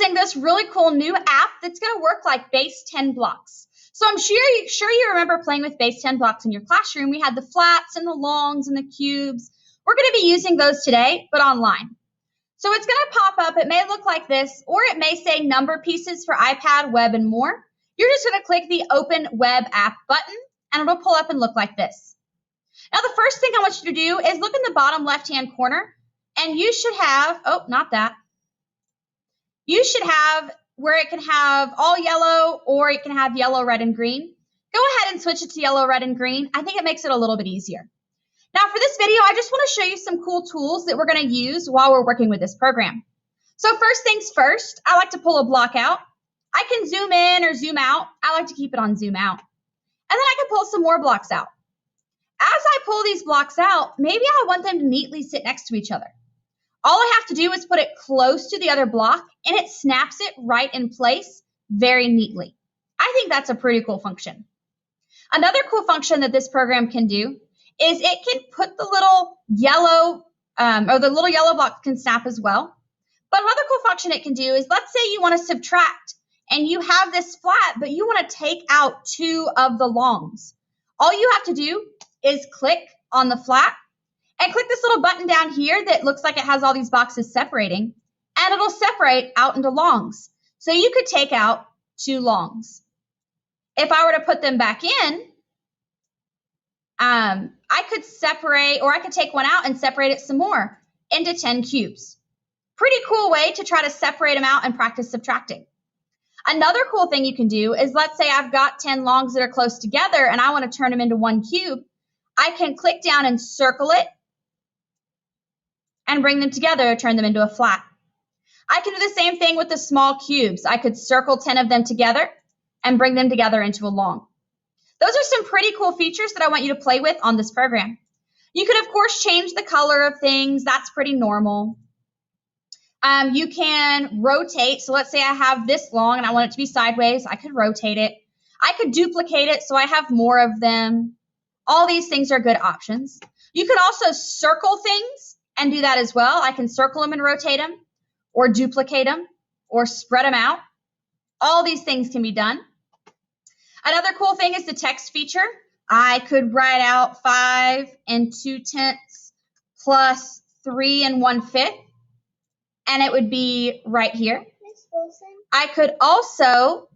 using this really cool new app that's going to work like base 10 blocks. So I'm sure you remember playing with base 10 blocks in your classroom. We had the flats and the longs and the cubes. We're going to be using those today, but online. So it's going to pop up. It may look like this, or it may say number pieces for iPad, web, and more. You're just going to click the Open Web App button, and it'll pull up and look like this. Now, the first thing I want you to do is look in the bottom left-hand corner, and you should have, oh, not that. You should have where it can have all yellow, or it can have yellow, red, and green. Go ahead and switch it to yellow, red, and green. I think it makes it a little bit easier. Now, for this video, I just want to show you some cool tools that we're going to use while we're working with this program. So first things first, I like to pull a block out. I can zoom in or zoom out. I like to keep it on zoom out. And then I can pull some more blocks out. As I pull these blocks out, maybe I want them to neatly sit next to each other. All I have to do is put it close to the other block, and it snaps it right in place very neatly. I think that's a pretty cool function. Another cool function that this program can do is it can put the little yellow, or the little yellow block can snap as well. But another cool function it can do is, let's say you want to subtract, and you have this flat, but you want to take out 2 of the longs. All you have to do is click on the flat and click this little button down here that looks like it has all these boxes separating, and it'll separate out into longs. So you could take out 2 longs. If I were to put them back in, I could separate, or I could take one out and separate it some more into 10 cubes. Pretty cool way to try to separate them out and practice subtracting. Another cool thing you can do is, let's say I've got 10 longs that are close together and I want to turn them into 1 cube. I can click down and circle it and bring them together, turn them into a flat. I can do the same thing with the small cubes. I could circle 10 of them together and bring them together into a long. Those are some pretty cool features that I want you to play with on this program. You could, of course, change the color of things. That's pretty normal. You can rotate. So let's say I have this long and I want it to be sideways. I could rotate it. I could duplicate it so I have more of them. All these things are good options. You could also circle things and do that as well. I can circle them and rotate them, or duplicate them, or spread them out. All these things can be done. Another cool thing is the text feature. I could write out 5 2/10 plus 3 1/5, and it would be right here. I could also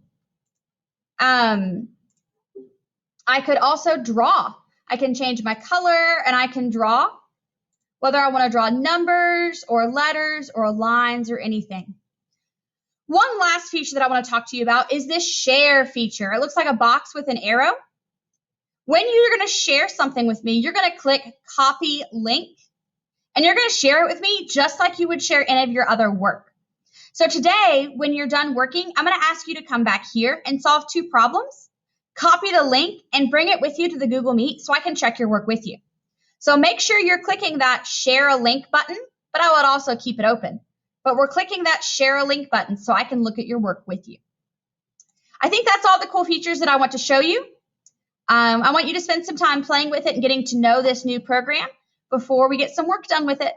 draw. I can change my color, and I can draw, whether I want to draw numbers or letters or lines or anything. One last feature that I want to talk to you about is this share feature. It looks like a box with an arrow. When you're going to share something with me, you're going to click copy link, and you're going to share it with me just like you would share any of your other work. So today, when you're done working, I'm going to ask you to come back here and solve 2 problems, copy the link, and bring it with you to the Google Meet so I can check your work with you. So make sure you're clicking that share a link button, but I would also keep it open. But we're clicking that share a link button so I can look at your work with you. I think that's all the cool features that I want to show you. I want you to spend some time playing with it and getting to know this new program before we get some work done with it.